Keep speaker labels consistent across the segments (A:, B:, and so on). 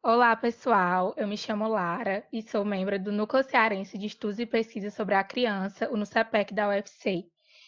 A: Olá, pessoal. Eu me chamo Lara e sou membro do Núcleo Cearense de Estudos e Pesquisa sobre a Criança, o NUCEPEC da UFC.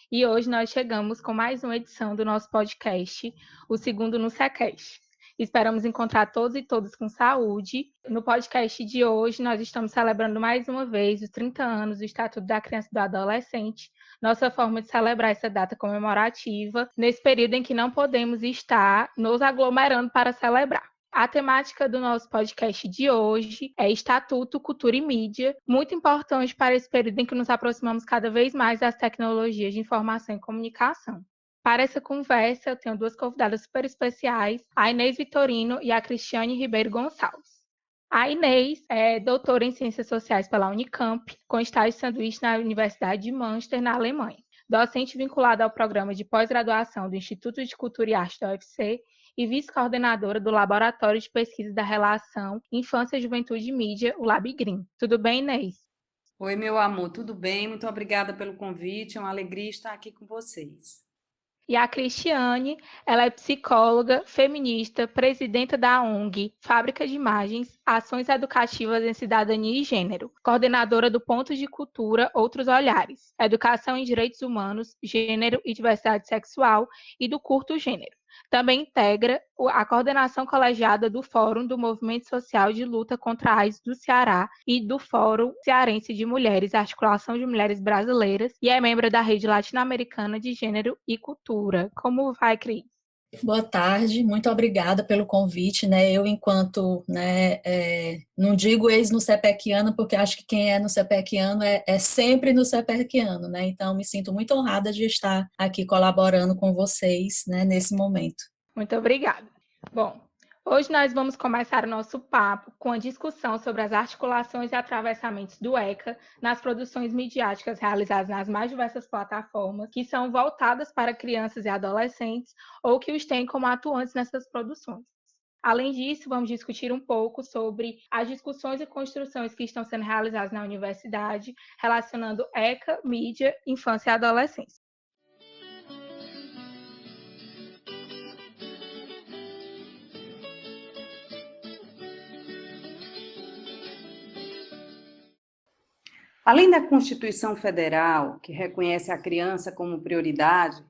A: E hoje nós chegamos com mais uma edição do nosso podcast, o segundo NUCECast. Esperamos encontrar todos e todas com saúde. No podcast de hoje, nós estamos celebrando mais uma vez os 30 anos do Estatuto da Criança e do Adolescente, nossa forma de celebrar essa data comemorativa, nesse período em que não podemos estar nos aglomerando para celebrar. A temática do nosso podcast de hoje é Estatuto, Cultura e Mídia, muito importante para esse período em que nos aproximamos cada vez mais das tecnologias de informação e comunicação. Para essa conversa, eu tenho duas convidadas super especiais, a Inês Vitorino e a Cristiane Ribeiro Gonçalves. A Inês é doutora em Ciências Sociais pela Unicamp, com estágio de sanduíche na Universidade de Münster, na Alemanha. Docente vinculada ao programa de pós-graduação do Instituto de Cultura e Arte da UFC e vice-coordenadora do Laboratório de Pesquisa da Relação Infância, Juventude e Mídia, o LabGrim. Tudo bem, Inês?
B: Oi, meu amor, tudo bem? Muito obrigada pelo convite, é uma alegria estar aqui com vocês.
A: E a Cristiane, ela é psicóloga, feminista, presidenta da ONG Fábrica de Imagens, Ações Educativas em Cidadania e Gênero, coordenadora do Ponto de Cultura Outros Olhares, Educação em Direitos Humanos, Gênero e Diversidade Sexual e do Curto Gênero. Também integra a coordenação colegiada do Fórum do Movimento Social de Luta contra a AIDS do Ceará e do Fórum Cearense de Mulheres, Articulação de Mulheres Brasileiras, e é membro da Rede Latino-Americana de Gênero e Cultura. Como vai, Cris?
C: Boa tarde, muito obrigada pelo convite, né? Eu, enquanto, não digo ex-nucepequiano, porque acho que quem é nucepequiano é sempre nucepequiano, né? Então, me sinto muito honrada de estar aqui colaborando com vocês, né, nesse momento.
A: Muito obrigada. Bom, hoje nós vamos começar o nosso papo com a discussão sobre as articulações e atravessamentos do ECA nas produções midiáticas realizadas nas mais diversas plataformas que são voltadas para crianças e adolescentes ou que os têm como atuantes nessas produções. Além disso, vamos discutir um pouco sobre as discussões e construções que estão sendo realizadas na universidade relacionando ECA, mídia, infância e adolescência.
B: Além da Constituição Federal, que reconhece a criança como prioridade,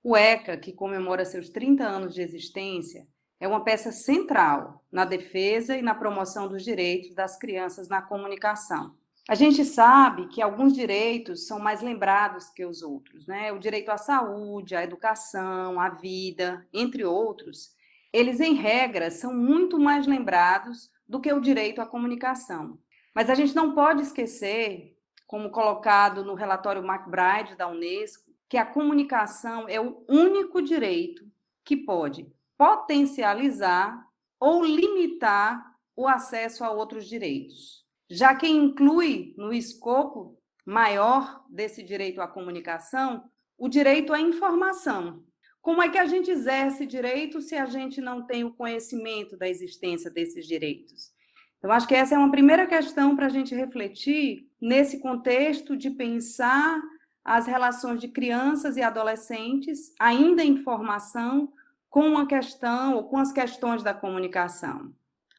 B: o ECA, que comemora seus 30 anos de existência, é uma peça central na defesa e na promoção dos direitos das crianças na comunicação. A gente sabe que alguns direitos são mais lembrados que os outros, né? O direito à saúde, à educação, à vida, entre outros, eles, em regra, são muito mais lembrados do que o direito à comunicação. Mas a gente não pode esquecer, como colocado no relatório MacBride da Unesco, que a comunicação é o único direito que pode potencializar ou limitar o acesso a outros direitos, já que inclui no escopo maior desse direito à comunicação o direito à informação. Como é que a gente exerce direito se a gente não tem o conhecimento da existência desses direitos? Eu acho que essa é uma primeira questão para a gente refletir nesse contexto de pensar as relações de crianças e adolescentes, ainda em formação, com a questão ou com as questões da comunicação.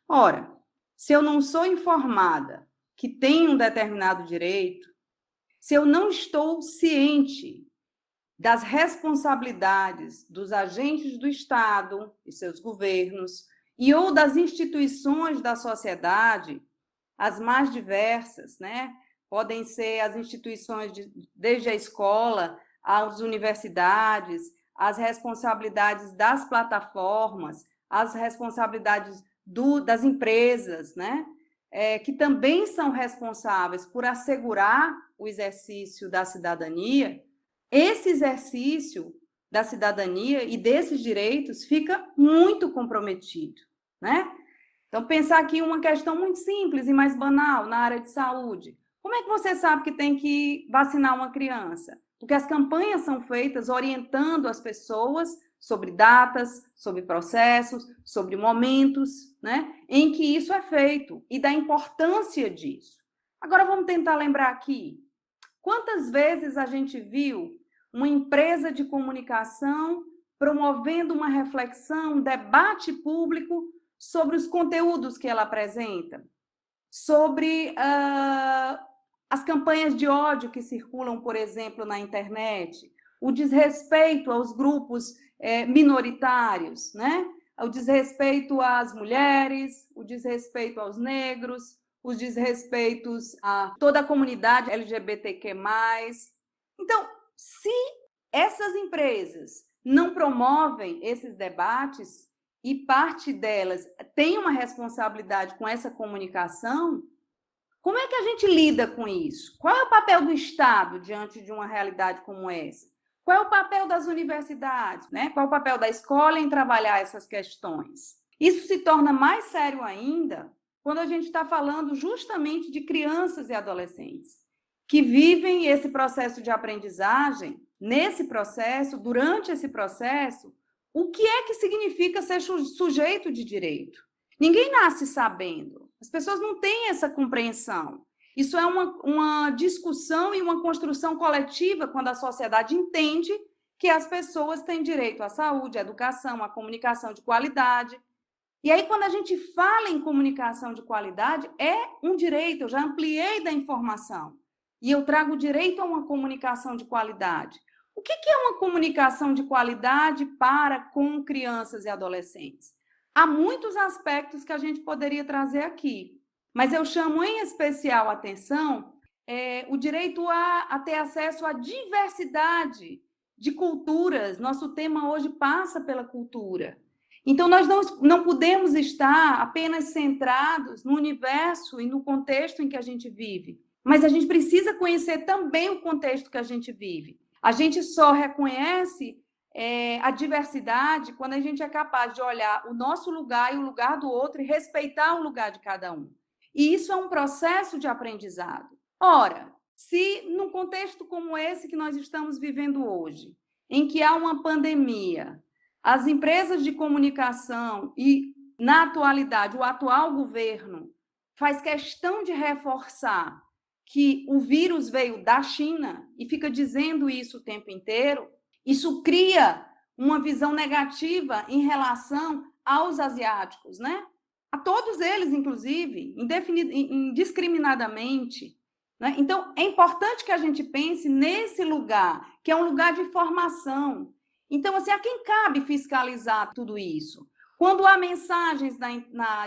B: Ora, se eu não sou informada que tenho um determinado direito, se eu não estou ciente das responsabilidades dos agentes do Estado e seus governos, e ou das instituições da sociedade, as mais diversas, né? Podem ser as instituições desde a escola, às universidades, as responsabilidades das plataformas, as responsabilidades das empresas, né? Que também são responsáveis por assegurar o exercício da cidadania. Esse exercício da cidadania e desses direitos fica muito comprometido, né? Então, pensar aqui uma questão muito simples e mais banal na área de saúde. Como é que você sabe que tem que vacinar uma criança? Porque as campanhas são feitas orientando as pessoas sobre datas, sobre processos, sobre momentos, né, em que isso é feito e da importância disso. Agora, vamos tentar lembrar aqui. Quantas vezes a gente viu uma empresa de comunicação promovendo uma reflexão, um debate público sobre os conteúdos que ela apresenta, sobre as campanhas de ódio que circulam, por exemplo, na internet, o desrespeito aos grupos minoritários, né? O desrespeito às mulheres, o desrespeito aos negros, os desrespeitos a toda a comunidade LGBTQ+. Então, se essas empresas não promovem esses debates e parte delas tem uma responsabilidade com essa comunicação, como é que a gente lida com isso? Qual é o papel do Estado diante de uma realidade como essa? Qual é o papel das universidades, né? Qual é o papel da escola em trabalhar essas questões? Isso se torna mais sério ainda quando a gente está falando justamente de crianças e adolescentes que vivem esse processo de aprendizagem. Nesse processo, durante esse processo, o que é que significa ser sujeito de direito? Ninguém nasce sabendo. As pessoas não têm essa compreensão. Isso é uma discussão e uma construção coletiva quando a sociedade entende que as pessoas têm direito à saúde, à educação, à comunicação de qualidade. E aí, quando a gente fala em comunicação de qualidade, é um direito, eu já ampliei da informação. E eu trago o direito a uma comunicação de qualidade. O que é uma comunicação de qualidade para com crianças e adolescentes? Há muitos aspectos que a gente poderia trazer aqui, mas eu chamo em especial a atenção o direito a ter acesso à diversidade de culturas. Nosso tema hoje passa pela cultura. Então, nós não podemos estar apenas centrados no universo e no contexto em que a gente vive, mas a gente precisa conhecer também o contexto que a gente vive. A gente só reconhece a diversidade quando a gente é capaz de olhar o nosso lugar e o lugar do outro e respeitar o lugar de cada um. E isso é um processo de aprendizado. Ora, se num contexto como esse que nós estamos vivendo hoje, em que há uma pandemia, as empresas de comunicação e, na atualidade, o atual governo faz questão de reforçar que o vírus veio da China e fica dizendo isso o tempo inteiro, isso cria uma visão negativa em relação aos asiáticos, né? A todos eles, inclusive, indiscriminadamente. Né? Então, é importante que a gente pense nesse lugar, que é um lugar de formação. Então, assim, a quem cabe fiscalizar tudo isso? Quando há mensagens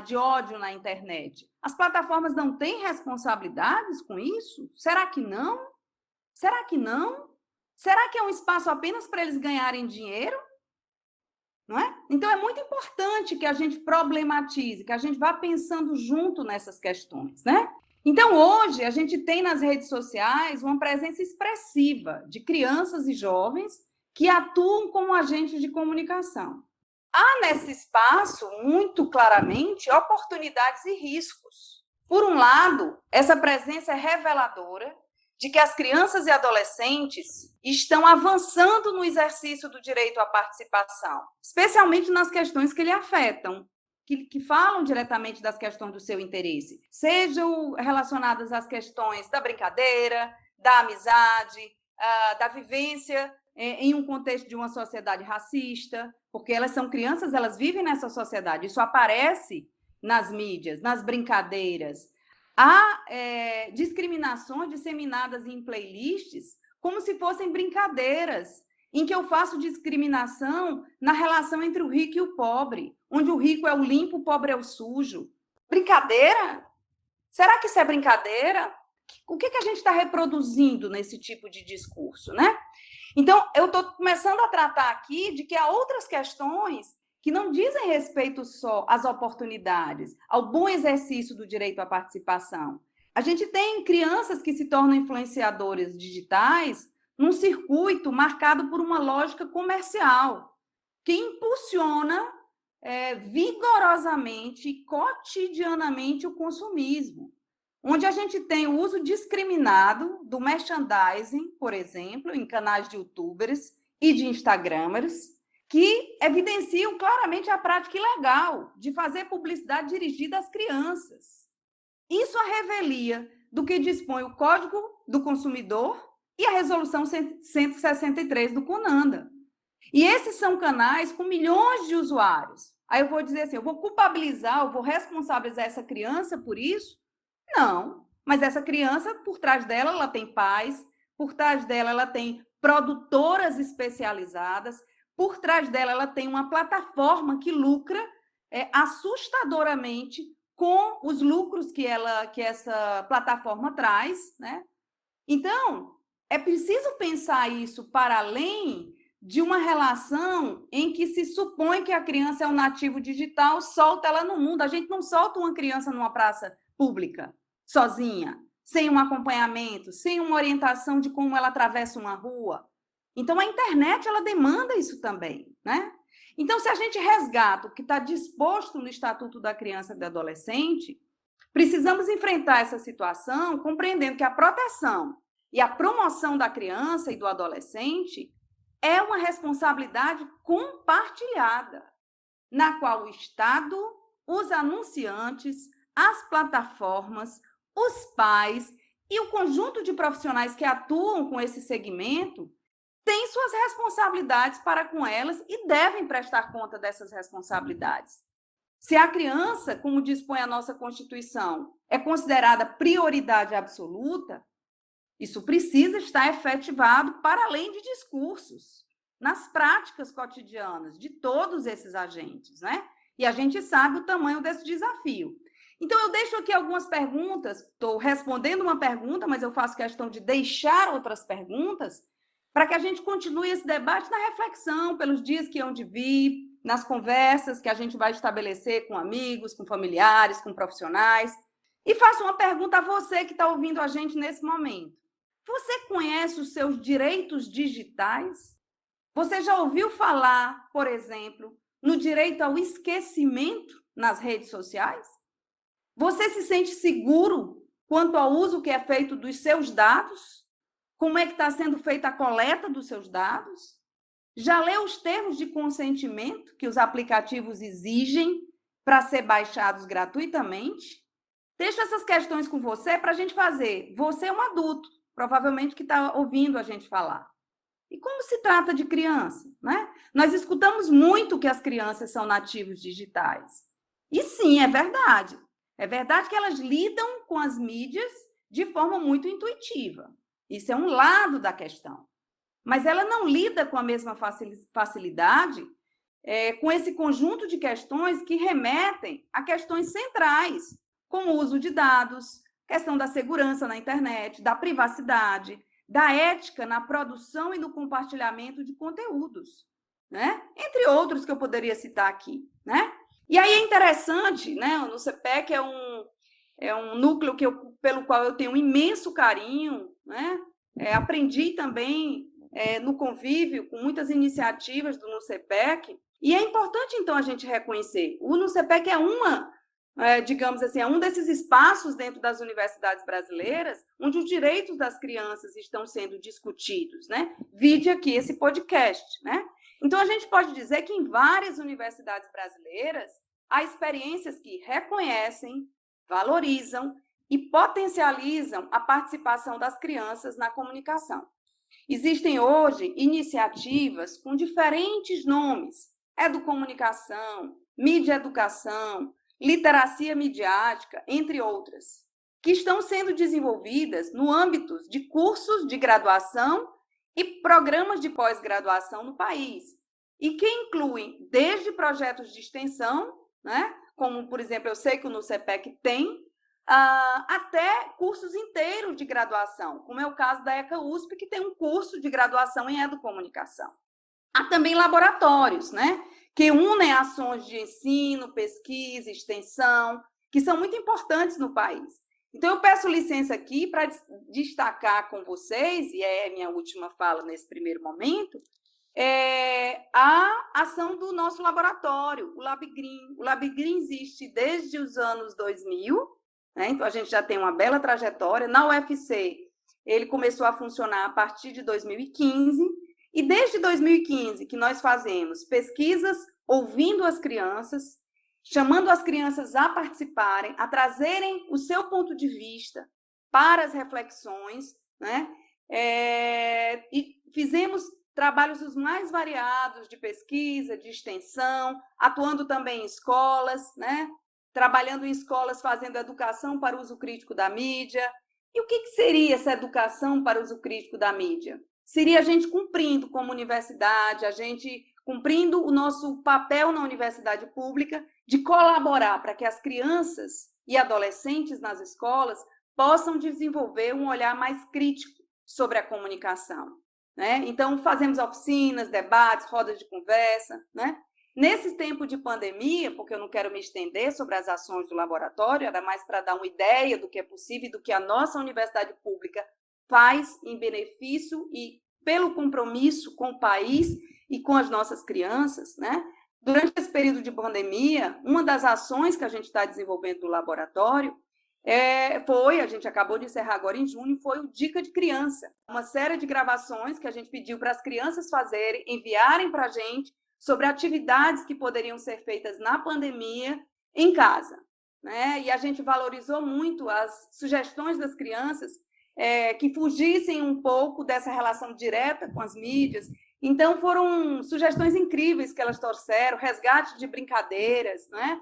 B: de ódio na internet, as plataformas não têm responsabilidades com isso? Será que não? Será que não? Será que é um espaço apenas para eles ganharem dinheiro? Não é? Então, é muito importante que a gente problematize, que a gente vá pensando junto nessas questões, né? Então, hoje, a gente tem nas redes sociais uma presença expressiva de crianças e jovens que atuam como agentes de comunicação. Há nesse espaço, muito claramente, oportunidades e riscos. Por um lado, essa presença é reveladora de que as crianças e adolescentes estão avançando no exercício do direito à participação, especialmente nas questões que lhe afetam, que falam diretamente das questões do seu interesse, sejam relacionadas às questões da brincadeira, da amizade, da vivência em um contexto de uma sociedade racista, porque elas são crianças, elas vivem nessa sociedade, isso aparece nas mídias, nas brincadeiras. Há discriminações disseminadas em playlists como se fossem brincadeiras, em que eu faço discriminação na relação entre o rico e o pobre, onde o rico é o limpo, o pobre é o sujo. Brincadeira? Será que isso é brincadeira? O que a gente está reproduzindo nesse tipo de discurso, né? Então, eu estou começando a tratar aqui de que há outras questões que não dizem respeito só às oportunidades, ao bom exercício do direito à participação. A gente tem crianças que se tornam influenciadores digitais num circuito marcado por uma lógica comercial, que impulsiona vigorosamente e cotidianamente o consumismo, onde a gente tem o uso discriminado do merchandising, por exemplo, em canais de youtubers e de instagramers, que evidenciam claramente a prática ilegal de fazer publicidade dirigida às crianças. Isso é a revelia do que dispõe o Código do Consumidor e a Resolução 163 do CONANDA. E esses são canais com milhões de usuários. Aí eu vou dizer assim, eu vou culpabilizar, eu vou responsabilizar essa criança por isso? Não, mas essa criança, por trás dela, ela tem pais, por trás dela, ela tem produtoras especializadas, por trás dela, ela tem uma plataforma que lucra assustadoramente com os lucros que essa plataforma traz, né? Então, é preciso pensar isso para além de uma relação em que se supõe que a criança é um nativo digital, solta ela no mundo. A gente não solta uma criança numa praça pública, sozinha, sem um acompanhamento, sem uma orientação de como ela atravessa uma rua. Então, a internet, ela demanda isso também, né? Então, se a gente resgata o que está disposto no Estatuto da Criança e do Adolescente, precisamos enfrentar essa situação compreendendo que a proteção e a promoção da criança e do adolescente é uma responsabilidade compartilhada, na qual o Estado, os anunciantes, as plataformas, os pais e o conjunto de profissionais que atuam com esse segmento têm suas responsabilidades para com elas e devem prestar conta dessas responsabilidades. Se a criança, como dispõe a nossa Constituição, é considerada prioridade absoluta, isso precisa estar efetivado para além de discursos, nas práticas cotidianas de todos esses agentes, né? E a gente sabe o tamanho desse desafio. Então, eu deixo aqui algumas perguntas, estou respondendo uma pergunta, mas eu faço questão de deixar outras perguntas, para que a gente continue esse debate na reflexão, pelos dias que hão de vir, nas conversas que a gente vai estabelecer com amigos, com familiares, com profissionais. E faço uma pergunta a você que está ouvindo a gente nesse momento. Você conhece os seus direitos digitais? Você já ouviu falar, por exemplo, no direito ao esquecimento nas redes sociais? Você se sente seguro quanto ao uso que é feito dos seus dados? Como é que está sendo feita a coleta dos seus dados? Já leu os termos de consentimento que os aplicativos exigem para ser baixados gratuitamente? Deixo essas questões com você para a gente fazer. Você é um adulto, provavelmente que está ouvindo a gente falar. E como se trata de criança, né? Nós escutamos muito que as crianças são nativos digitais. E sim, é verdade. É verdade que elas lidam com as mídias de forma muito intuitiva. Isso é um lado da questão. Mas ela não lida com a mesma facilidade com esse conjunto de questões que remetem a questões centrais, como o uso de dados, questão da segurança na internet, da privacidade, da ética na produção e no compartilhamento de conteúdos, né? Entre outros que eu poderia citar aqui, né? E aí é interessante, né? O NUCEPEC é um núcleo pelo qual eu tenho um imenso carinho, né? Aprendi também no convívio com muitas iniciativas do NUCEPEC, e é importante, então, a gente reconhecer. O NUCEPEC digamos assim, é um desses espaços dentro das universidades brasileiras onde os direitos das crianças estão sendo discutidos, né? Vide aqui esse podcast, né? Então, a gente pode dizer que em várias universidades brasileiras há experiências que reconhecem, valorizam e potencializam a participação das crianças na comunicação. Existem hoje iniciativas com diferentes nomes: educomunicação, mídia educação, literacia midiática, entre outras, que estão sendo desenvolvidas no âmbito de cursos de graduação e programas de pós-graduação no país, e que incluem desde projetos de extensão, né, como, por exemplo, eu sei que o NUCEPEC tem, até cursos inteiros de graduação, como é o caso da ECA USP, que tem um curso de graduação em educomunicação. Há também laboratórios, né, que unem ações de ensino, pesquisa, extensão, que são muito importantes no país. Então, eu peço licença aqui para destacar com vocês, e é a minha última fala nesse primeiro momento, a ação do nosso laboratório, o LabGreen. O LabGreen existe desde os anos 2000, né? Então, a gente já tem uma bela trajetória. Na UFC, ele começou a funcionar a partir de 2015, e desde 2015 que nós fazemos pesquisas ouvindo as crianças, chamando as crianças a participarem, a trazerem o seu ponto de vista para as reflexões, né? E fizemos trabalhos os mais variados de pesquisa, de extensão, atuando também em escolas, né? Trabalhando em escolas, fazendo educação para o uso crítico da mídia. E o que seria essa educação para o uso crítico da mídia? Seria a gente cumprindo como universidade, a gente cumprindo o nosso papel na universidade pública de colaborar para que as crianças e adolescentes nas escolas possam desenvolver um olhar mais crítico sobre a comunicação, né? Então, fazemos oficinas, debates, rodas de conversa, né? Nesse tempo de pandemia, porque eu não quero me estender sobre as ações do laboratório, era mais para dar uma ideia do que é possível e do que a nossa universidade pública faz em benefício e pelo compromisso com o país e com as nossas crianças, né? Durante esse período de pandemia, uma das ações que a gente está desenvolvendo no laboratório a gente acabou de encerrar agora em junho, foi o Dica de Criança, uma série de gravações que a gente pediu para as crianças fazerem, enviarem para a gente sobre atividades que poderiam ser feitas na pandemia em casa, né? E a gente valorizou muito as sugestões das crianças que fugissem um pouco dessa relação direta com as mídias. Então, foram sugestões incríveis que elas trouxeram, resgate de brincadeiras, né?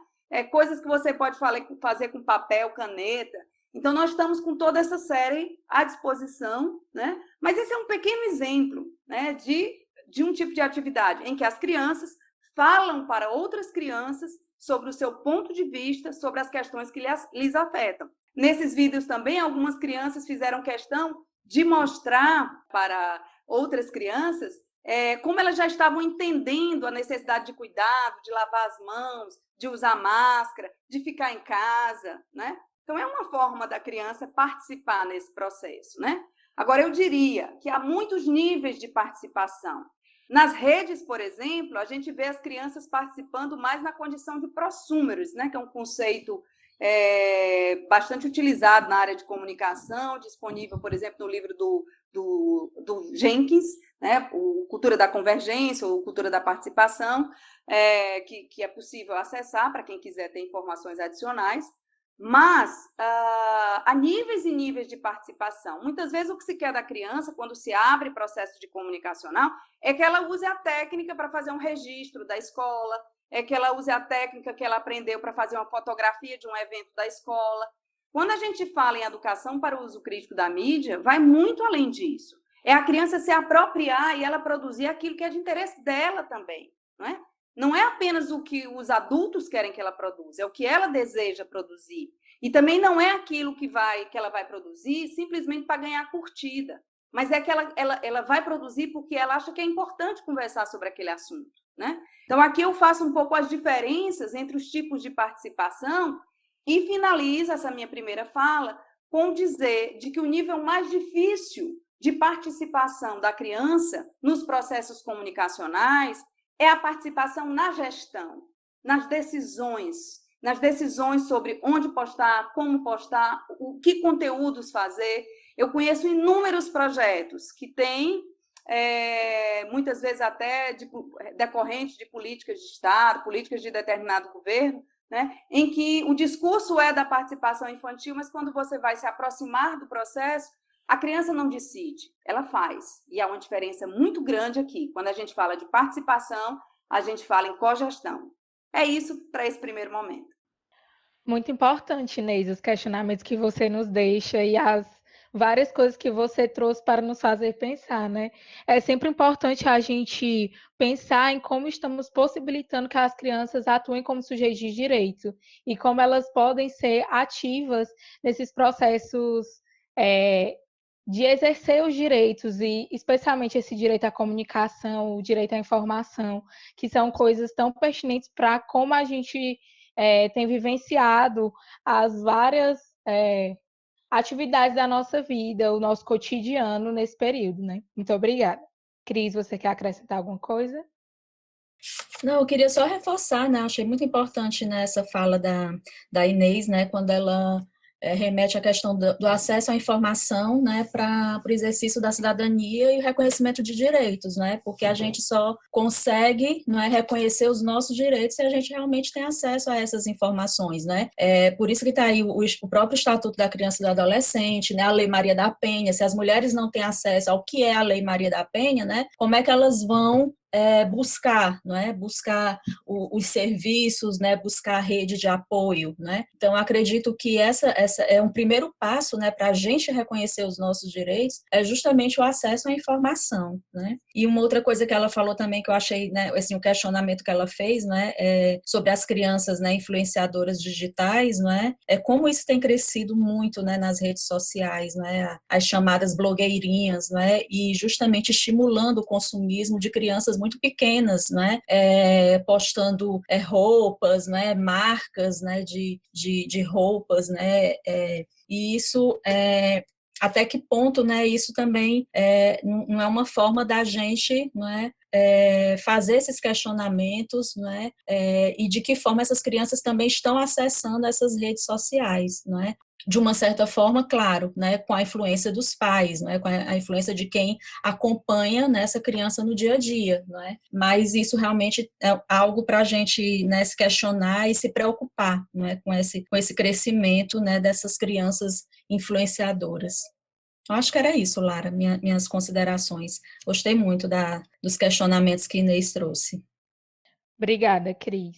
B: Coisas que você pode fazer com papel, caneta. Então, nós estamos com toda essa série à disposição, né? Mas esse é um pequeno exemplo, né, de um tipo de atividade em que as crianças falam para outras crianças sobre o seu ponto de vista, sobre as questões que lhes afetam. Nesses vídeos também, algumas crianças fizeram questão de mostrar para outras crianças como elas já estavam entendendo a necessidade de cuidado, de lavar as mãos, de usar máscara, de ficar em casa, né? Então, é uma forma da criança participar nesse processo, né? Agora, eu diria que há muitos níveis de participação. Nas redes, por exemplo, a gente vê as crianças participando mais na condição de prosúmeros, né? Que é um conceito bastante utilizado na área de comunicação, disponível, por exemplo, no livro do Jenkins, né, o Cultura da Convergência, ou Cultura da Participação, que é possível acessar para quem quiser ter informações adicionais, mas há níveis e níveis de participação. Muitas vezes o que se quer da criança, quando se abre processo de comunicacional, é que ela use a técnica para fazer um registro da escola, é que ela use a técnica que ela aprendeu para fazer uma fotografia de um evento da escola. Quando a gente fala em educação para o uso crítico da mídia, vai muito além disso. É a criança se apropriar e ela produzir aquilo que é de interesse dela também, não é? Não é apenas o que os adultos querem que ela produza, é o que ela deseja produzir. E também não é aquilo que ela vai produzir simplesmente para ganhar curtida, mas é que ela vai produzir porque ela acha que é importante conversar sobre aquele assunto, né? Então, aqui eu faço um pouco as diferenças entre os tipos de participação e finalizo essa minha primeira fala com dizer de que o nível mais difícil de participação da criança nos processos comunicacionais é a participação na gestão, nas decisões sobre onde postar, como postar, o que conteúdos fazer. Eu conheço inúmeros projetos que têm, muitas vezes até decorrentes de políticas de Estado, políticas de determinado governo, né, em que o discurso é da participação infantil, mas quando você vai se aproximar do processo, a criança não decide, ela faz. E há uma diferença muito grande aqui. Quando a gente fala de participação, a gente fala em cogestão. É isso para esse primeiro momento.
A: Muito importante, Inês, os questionamentos que você nos deixa e as várias coisas que você trouxe para nos fazer pensar, né? É sempre importante a gente pensar em como estamos possibilitando que as crianças atuem como sujeitos de direito e como elas podem ser ativas nesses processos de exercer os direitos, e especialmente esse direito à comunicação, o direito à informação, que são coisas tão pertinentes para como a gente tem vivenciado as várias atividades da nossa vida, o nosso cotidiano nesse período, né? Muito obrigada. Cris, você quer acrescentar alguma coisa?
C: Não, eu queria só reforçar, né? Achei muito importante nessa fala da Inês, né? Quando ela remete à questão do acesso à informação, né, para o exercício da cidadania e o reconhecimento de direitos, né, porque a gente só consegue, não é, reconhecer os nossos direitos se a gente realmente tem acesso a essas informações, né. Por isso que está aí o próprio Estatuto da Criança e do Adolescente, né, a Lei Maria da Penha. Se as mulheres não têm acesso ao que é a Lei Maria da Penha, né, como é que elas vão buscar, não é? Buscar os serviços, né? Buscar a rede de apoio, né? Então, acredito que essa é um primeiro passo, né? Para a gente reconhecer os nossos direitos, é justamente o acesso à informação, né? E uma outra coisa que ela falou também que eu achei, né? Assim, o questionamento que ela fez, né? Sobre as crianças, né? Influenciadoras digitais, não é? Como isso tem crescido muito, né? Nas redes sociais, né? As chamadas blogueirinhas, né? E justamente estimulando o consumismo de crianças muito pequenas, né, postando roupas, né, marcas, né, de roupas, né, e isso até que ponto, né, isso também não é uma forma da gente, não é, fazer esses questionamentos, né, e de que forma essas crianças também estão acessando essas redes sociais, não é? De uma certa forma, claro, né, com a influência dos pais, né, com a influência de quem acompanha, né, essa criança no dia a dia, né, mas isso realmente é algo para a gente, né, se questionar e se preocupar, né, com esse crescimento, né, dessas crianças influenciadoras. Eu acho que era isso, Lara, minhas considerações. Gostei muito dos questionamentos que Inês trouxe.
A: Obrigada, Cris.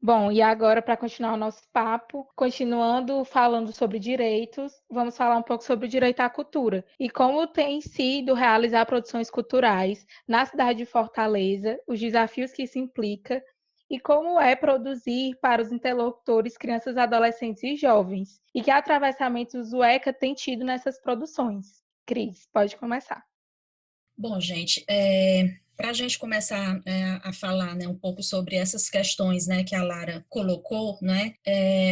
A: Bom, e agora, para continuar o nosso papo, continuando falando sobre direitos, vamos falar um pouco sobre o direito à cultura e como tem sido realizar produções culturais na cidade de Fortaleza, os desafios que isso implica e como é produzir para os interlocutores, crianças, adolescentes e jovens, e que atravessamentos o ECA tem tido nessas produções. Cris, pode começar.
C: Bom, gente, para a gente começar a falar, né, um pouco sobre essas questões, né, que a Lara colocou, né,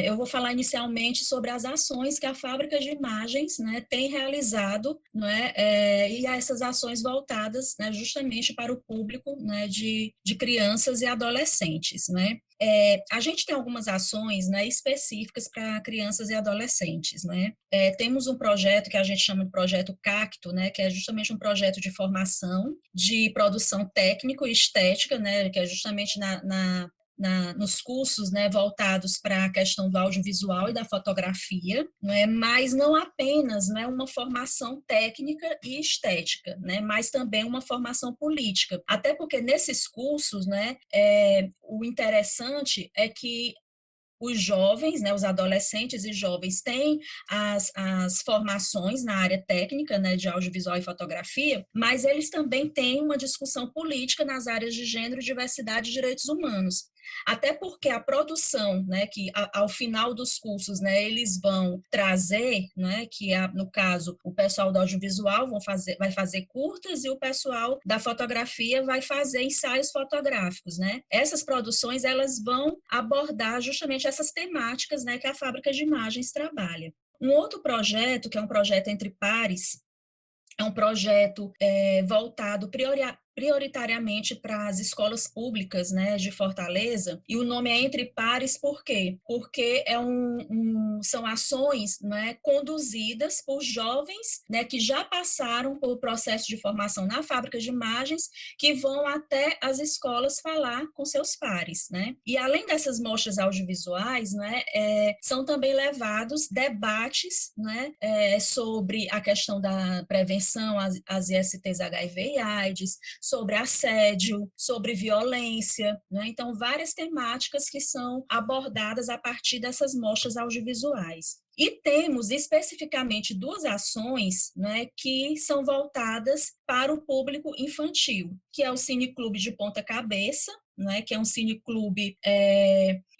C: eu vou falar inicialmente sobre as ações que a Fábrica de Imagens, né, tem realizado, né, e essas ações voltadas, né, justamente para o público, né, de crianças e adolescentes, né. A gente tem algumas ações, né, específicas para crianças e adolescentes, né. Temos um projeto que a gente chama de projeto Cacto, né, que é justamente um projeto de formação, de produção técnico e estética, né, que é justamente nos cursos, né, voltados para a questão do audiovisual e da fotografia, né, mas não apenas, né, uma formação técnica e estética, né, mas também uma formação política. Até porque nesses cursos, né, o interessante é que os jovens, né, os adolescentes e jovens têm as formações na área técnica, né, de audiovisual e fotografia, mas eles também têm uma discussão política nas áreas de gênero, diversidade e direitos humanos. Até porque a produção, né, que ao final dos cursos, né, eles vão trazer, né, que no caso o pessoal do audiovisual vai fazer curtas e o pessoal da fotografia vai fazer ensaios fotográficos, né? Essas produções elas vão abordar justamente essas temáticas, né, que a Fábrica de Imagens trabalha. Um outro projeto, que é um projeto entre pares, é um projeto voltado prioritariamente para as escolas públicas, né, de Fortaleza, e o nome é Entre Pares, por quê? Porque são ações, né, conduzidas por jovens, né, que já passaram pelo processo de formação na Fábrica de Imagens, que vão até as escolas falar com seus pares, né? E além dessas mostras audiovisuais, né, são também levados debates, né, sobre a questão da prevenção às ISTs HIV e AIDS, sobre assédio, sobre violência, né? Então, várias temáticas que são abordadas a partir dessas mostras audiovisuais. E temos especificamente duas ações, né, que são voltadas para o público infantil, que é o Cineclube de Ponta Cabeça, né, que é um cineclube,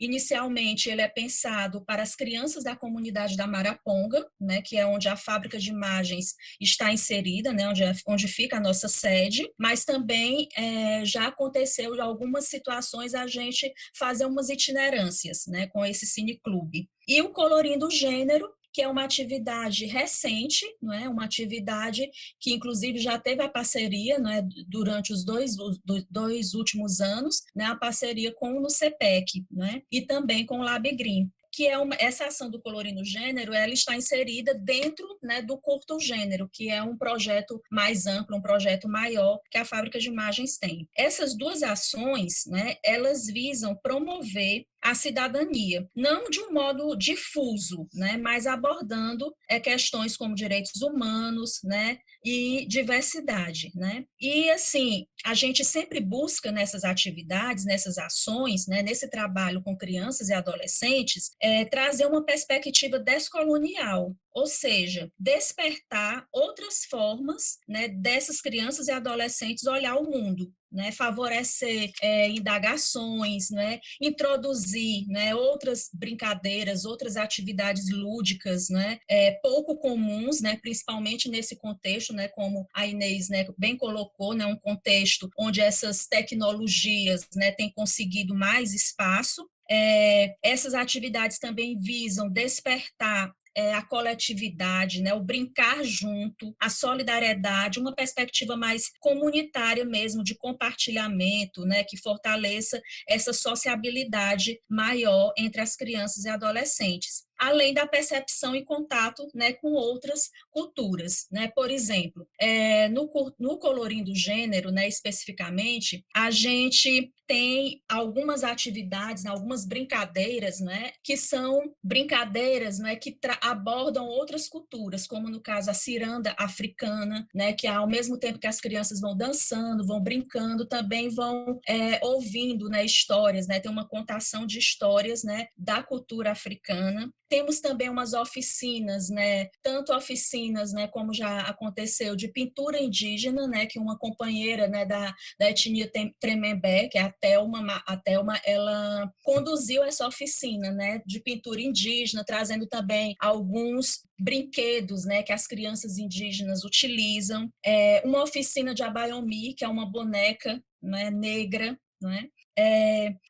C: inicialmente ele é pensado para as crianças da comunidade da Maraponga, né, que é onde a Fábrica de Imagens está inserida, né, onde fica a nossa sede, mas também já aconteceu em algumas situações a gente fazer umas itinerâncias, né, com esse cineclube. E o Colorindo Gênero, que é uma atividade recente, não é? Uma atividade que, inclusive, já teve a parceria, não é? Durante os dois últimos anos, né? A parceria com o NUCEPEC, não é? E também com o LabGreen, que é essa ação do colorindo gênero, ela está inserida dentro, né, do curto gênero, que é um projeto mais amplo, um projeto maior que a Fábrica de Imagens tem. Essas duas ações, né, elas visam promover a cidadania, não de um modo difuso, né, mas abordando questões como direitos humanos, né, e diversidade, né? E assim, a gente sempre busca nessas atividades, nessas ações, né, nesse trabalho com crianças e adolescentes, trazer uma perspectiva descolonial, ou seja, despertar outras formas, né, dessas crianças e adolescentes olhar o mundo, né, favorecer indagações, né, introduzir, né, outras brincadeiras, outras atividades lúdicas, né, pouco comuns, né, principalmente nesse contexto, né, como a Inês, né, bem colocou, né, um contexto onde essas tecnologias, né, têm conseguido mais espaço. Essas atividades também visam despertar a coletividade, né, o brincar junto, a solidariedade, uma perspectiva mais comunitária mesmo, de compartilhamento, né, que fortaleça essa sociabilidade maior entre as crianças e adolescentes, além da percepção e contato, né, com outras culturas, né? Por exemplo, no Colorindo Gênero, né, especificamente, a gente tem algumas atividades, algumas brincadeiras, né, que são brincadeiras, né, que abordam outras culturas, como no caso a ciranda africana, né, que ao mesmo tempo que as crianças vão dançando, vão brincando, também vão ouvindo, né, histórias, né, tem uma contação de histórias, né, da cultura africana. Temos também umas oficinas, né, tanto oficinas, né, como já aconteceu, de pintura indígena, né, que uma companheira, né, da etnia Tremembé, que é a Thelma, ela conduziu essa oficina, né, de pintura indígena, trazendo também alguns brinquedos, né, que as crianças indígenas utilizam. Uma oficina de abayomi, que é uma boneca, né, negra, né?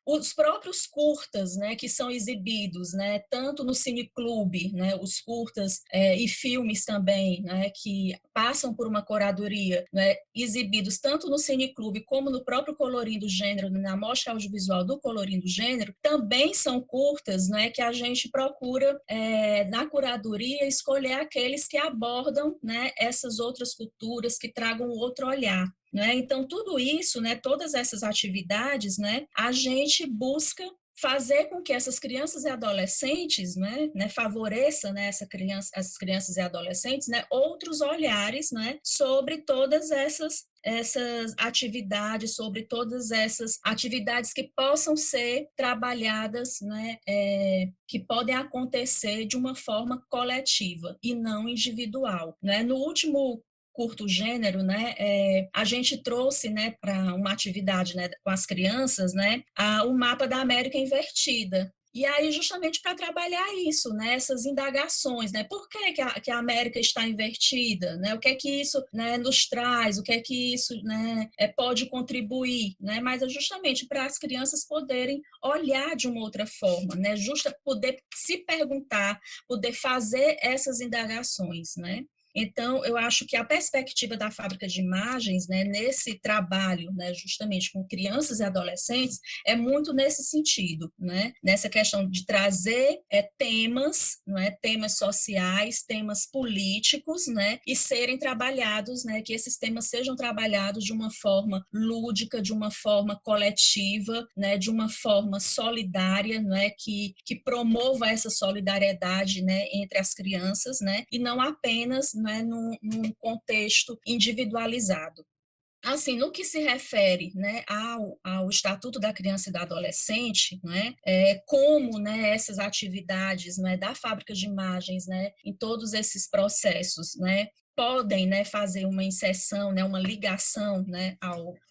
C: Os próprios curtas, né, que são exibidos, né, tanto no cineclube, né, os curtas e filmes também, né, que passam por uma curadoria, né, exibidos tanto no cineclube como no próprio Colorindo Gênero, na mostra audiovisual do Colorindo Gênero, também são curtas, né, que a gente procura na curadoria escolher aqueles que abordam, né, essas outras culturas, que tragam outro olhar. Né? Então, tudo isso, né, todas essas atividades, né, a gente busca fazer com que essas crianças e adolescentes, né, favoreça, né, essas crianças e adolescentes, né, outros olhares, né, sobre todas essas atividades, sobre todas essas atividades que possam ser trabalhadas, né, que podem acontecer de uma forma coletiva e não individual. Né? No último curto gênero, né, a gente trouxe, né, para uma atividade, né, com as crianças, né, o mapa da América invertida. E aí, justamente para trabalhar isso, né, essas indagações, né, por que a América está invertida, né, o que é que isso, né, nos traz, o que é que isso, né, pode contribuir, né, mas é justamente para as crianças poderem olhar de uma outra forma, né, poder se perguntar, poder fazer essas indagações, né. Então, eu acho que a perspectiva da Fábrica de Imagens, né, nesse trabalho, né, justamente com crianças e adolescentes, é muito nesse sentido, né, nessa questão de trazer temas, né, temas sociais, temas políticos, né, e serem trabalhados, né, que esses temas sejam trabalhados de uma forma lúdica, de uma forma coletiva, né, de uma forma solidária, né, que promova essa solidariedade, né, entre as crianças, né, e não apenas, né, num contexto individualizado. Assim, no que se refere, né, ao Estatuto da Criança e do Adolescente, né, como, né, essas atividades, né, da Fábrica de Imagens, né, em todos esses processos, né, podem, né, fazer uma inserção, né, uma ligação, né,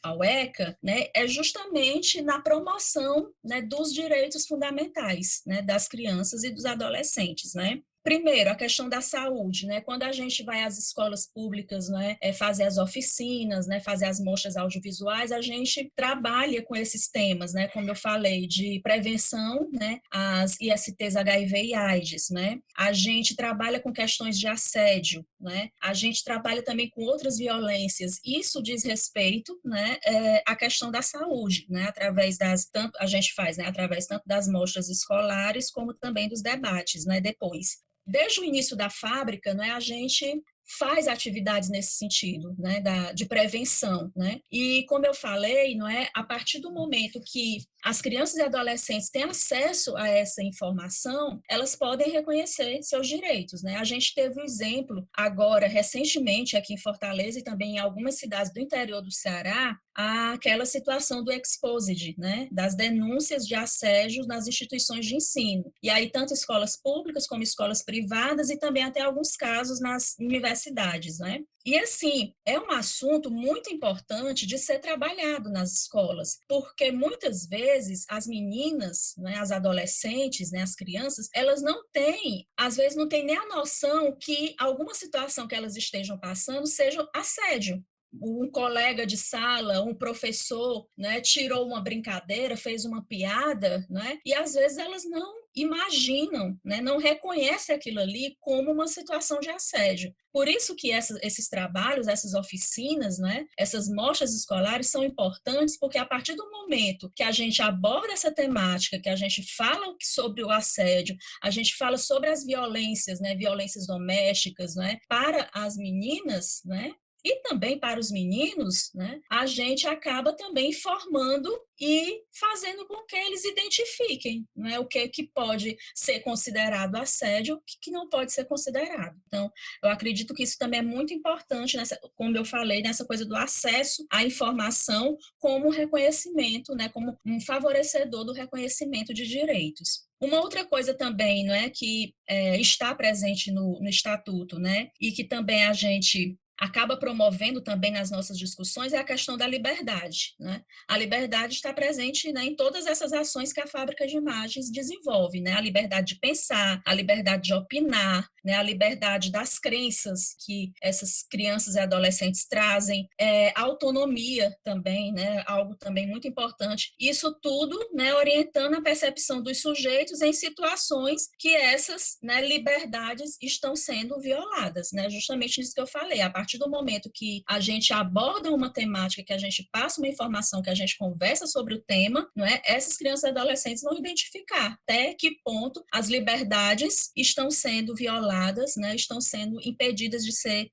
C: ao ECA, né, é justamente na promoção, né, dos direitos fundamentais, né, das crianças e dos adolescentes, né. Primeiro, a questão da saúde, né? Quando a gente vai às escolas públicas, né, fazer as oficinas, né, fazer as mostras audiovisuais, a gente trabalha com esses temas, né? Como eu falei, de prevenção, né, às ISTs HIV e AIDS, né? A gente trabalha com questões de assédio, né? A gente trabalha também com outras violências. Isso diz respeito, né, à questão da saúde, né? Através tanto a gente faz, né, através tanto das mostras escolares como também dos debates, né? Depois. Desde o início da fábrica, né, a gente faz atividades nesse sentido, né, de prevenção, né? E como eu falei, não é, a partir do momento que as crianças e adolescentes têm acesso a essa informação, elas podem reconhecer seus direitos, né? A gente teve um exemplo agora recentemente aqui em Fortaleza e também em algumas cidades do interior do Ceará, aquela situação do Exposed, né, das denúncias de assédio nas instituições de ensino. E aí tanto escolas públicas como escolas privadas e também até alguns casos nas universidades, né? E assim, é um assunto muito importante de ser trabalhado nas escolas, porque muitas vezes as meninas, né, as adolescentes, né, as crianças, elas não têm, às vezes não têm nem a noção que alguma situação que elas estejam passando seja assédio. Um colega de sala, um professor, né, tirou uma brincadeira, fez uma piada, né, e às vezes elas não imaginam, né, não reconhecem aquilo ali como uma situação de assédio. Por isso que esses trabalhos, essas oficinas, né, essas mostras escolares são importantes, porque a partir do momento que a gente aborda essa temática, que a gente fala sobre o assédio, a gente fala sobre as violências, né, violências domésticas, né, para as meninas, né, e também para os meninos, né, a gente acaba também formando e fazendo com que eles identifiquem, né, o que pode ser considerado assédio, o que não pode ser considerado. Então, eu acredito que isso também é muito importante, como eu falei, nessa coisa do acesso à informação como reconhecimento, né, como um favorecedor do reconhecimento de direitos. Uma outra coisa também, não é, que está presente no Estatuto, né, e que também a gente acaba promovendo também nas nossas discussões é a questão da liberdade, né? A liberdade está presente, né, em todas essas ações que a fábrica de imagens desenvolve, né? A liberdade de pensar, a liberdade de opinar, né? A liberdade das crenças que essas crianças e adolescentes trazem, a autonomia também, né? Algo também muito importante. Isso tudo, né, orientando a percepção dos sujeitos em situações que essas, né, liberdades estão sendo violadas, né? Justamente nisso que eu falei, a partir do momento que a gente aborda uma temática, que a gente passa uma informação, que a gente conversa sobre o tema, não é? Essas crianças e adolescentes vão identificar até que ponto as liberdades estão sendo violadas, né? Estão sendo impedidas de ser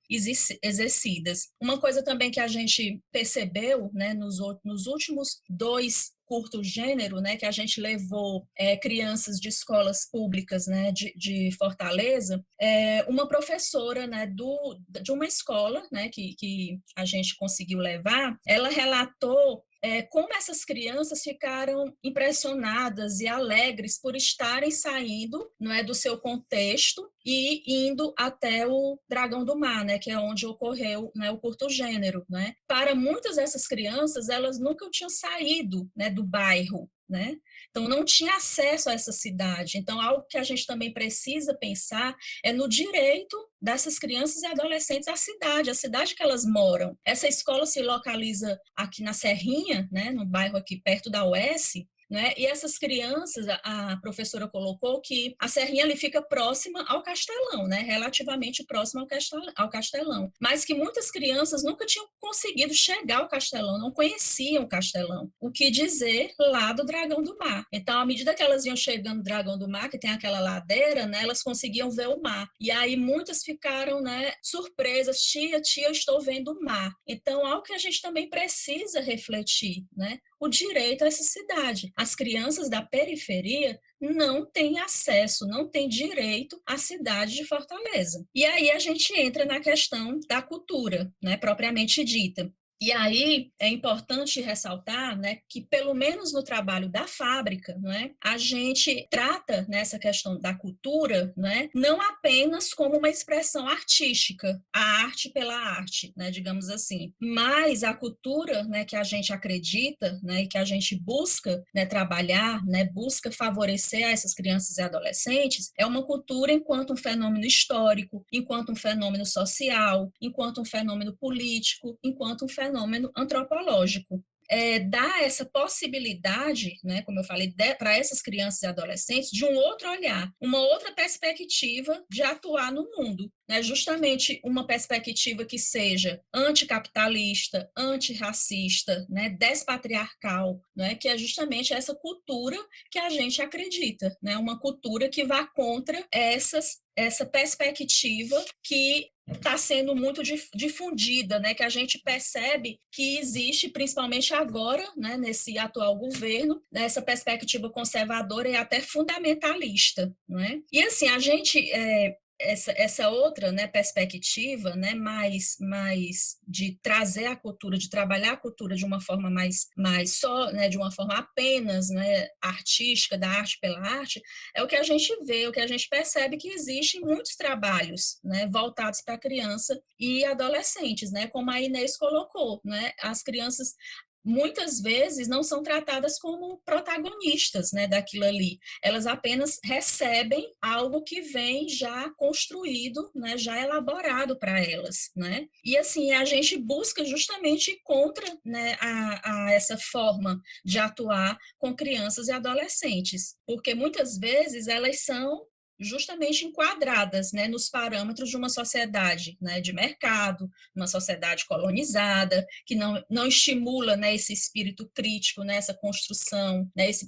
C: exercidas. Uma coisa também que a gente percebeu, né, nos últimos 2 curto gênero, né, que a gente levou crianças de escolas públicas, né, de Fortaleza, uma professora, né, de uma escola, né, que a gente conseguiu levar, ela relatou como essas crianças ficaram impressionadas e alegres por estarem saindo, não é, do seu contexto e indo até o Dragão do Mar, né, que é onde ocorreu, né, o curto gênero, né? Para muitas dessas crianças, elas nunca tinham saído, né, do bairro, né? Então, não tinha acesso a essa cidade. Então, algo que a gente também precisa pensar é no direito dessas crianças e adolescentes à cidade, a cidade que elas moram. Essa escola se localiza aqui na Serrinha, né, no bairro aqui perto da UES, né? E essas crianças, a professora colocou que a Serrinha ali fica próxima ao Castelão, né? Relativamente próxima ao Castelão, mas que muitas crianças nunca tinham conseguido chegar ao Castelão, não conheciam o Castelão, o que dizer lá do Dragão do Mar. Então, à medida que elas iam chegando no Dragão do Mar, que tem aquela ladeira, né, elas conseguiam ver o mar, e aí muitas ficaram, né, surpresas, tia, eu estou vendo o mar. Então, algo que a gente também precisa refletir, né? O direito a essa cidade. As crianças da periferia não têm acesso, não têm direito à cidade de Fortaleza. E aí a gente entra na questão da cultura, né, propriamente dita. E aí é importante ressaltar, né, que pelo menos no trabalho da fábrica, né, a gente trata nessa questão da cultura, né, não apenas como uma expressão artística, a arte pela arte, né, digamos assim, mas a cultura, né, que a gente acredita, né, e que a gente busca, né, trabalhar, né, busca favorecer a essas crianças e adolescentes, é uma cultura enquanto um fenômeno histórico, enquanto um fenômeno social, enquanto um fenômeno político, enquanto um fenômeno antropológico. Dá essa possibilidade, né, como eu falei, para essas crianças e adolescentes, de um outro olhar, uma outra perspectiva de atuar no mundo, né, justamente uma perspectiva que seja anticapitalista, antirracista, né, despatriarcal, né, que é justamente essa cultura que a gente acredita, né, uma cultura que vá contra essa perspectiva que está sendo muito difundida, né, que a gente percebe que existe, principalmente agora, né, nesse atual governo, né, essa perspectiva conservadora e até fundamentalista. Né? E assim, a gente essa outra, né, perspectiva, né, mais de trazer a cultura, de trabalhar a cultura de uma forma mais só, né, de uma forma apenas, né, artística, da arte pela arte, é o que a gente vê, o que a gente percebe que existem muitos trabalhos, né, voltados para criança e adolescentes, né, como a Inês colocou, né, as crianças muitas vezes não são tratadas como protagonistas, né, daquilo ali. Elas apenas recebem algo que vem já construído, né, já elaborado para elas, né? E assim a gente busca justamente contra, né, a essa forma de atuar com crianças e adolescentes, porque muitas vezes elas são justamente enquadradas, né, nos parâmetros de uma sociedade, né, de mercado, uma sociedade colonizada, que não estimula, né, esse espírito crítico, né, essa construção, né, esse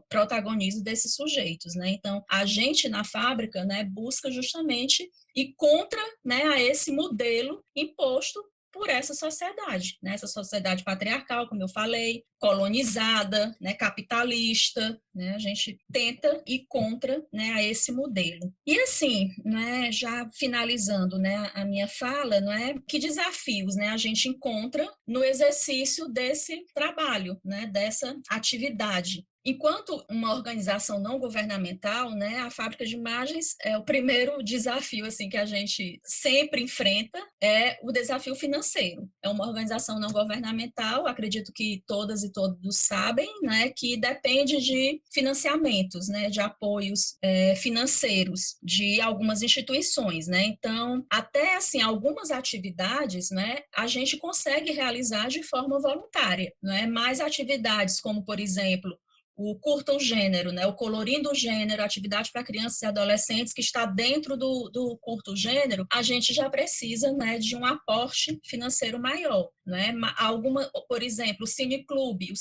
C: protagonismo desses sujeitos. Né? Então, a gente na fábrica, né, busca justamente ir contra, né, a esse modelo imposto por essa sociedade, né? Essa sociedade patriarcal, como eu falei, colonizada, né, capitalista, né? A gente tenta ir contra, né, a esse modelo. E assim, né, já finalizando, né, a minha fala, não é que desafios, né, a gente encontra no exercício desse trabalho, né, dessa atividade. Enquanto uma organização não governamental, né, a Fábrica de Imagens é o primeiro desafio assim que a gente sempre enfrenta é o desafio financeiro. É uma organização não governamental, acredito que todas e todos sabem, né, que depende de financiamentos, né, de apoios financeiros de algumas instituições, né. Então, até assim algumas atividades, né, a gente consegue realizar de forma voluntária, né. Mais atividades como, por exemplo, o curta o gênero, né, o colorindo o gênero, atividade para crianças e adolescentes que está dentro do curto gênero, a gente já precisa, né, de um aporte financeiro maior, né? Alguma, por exemplo, o cineclube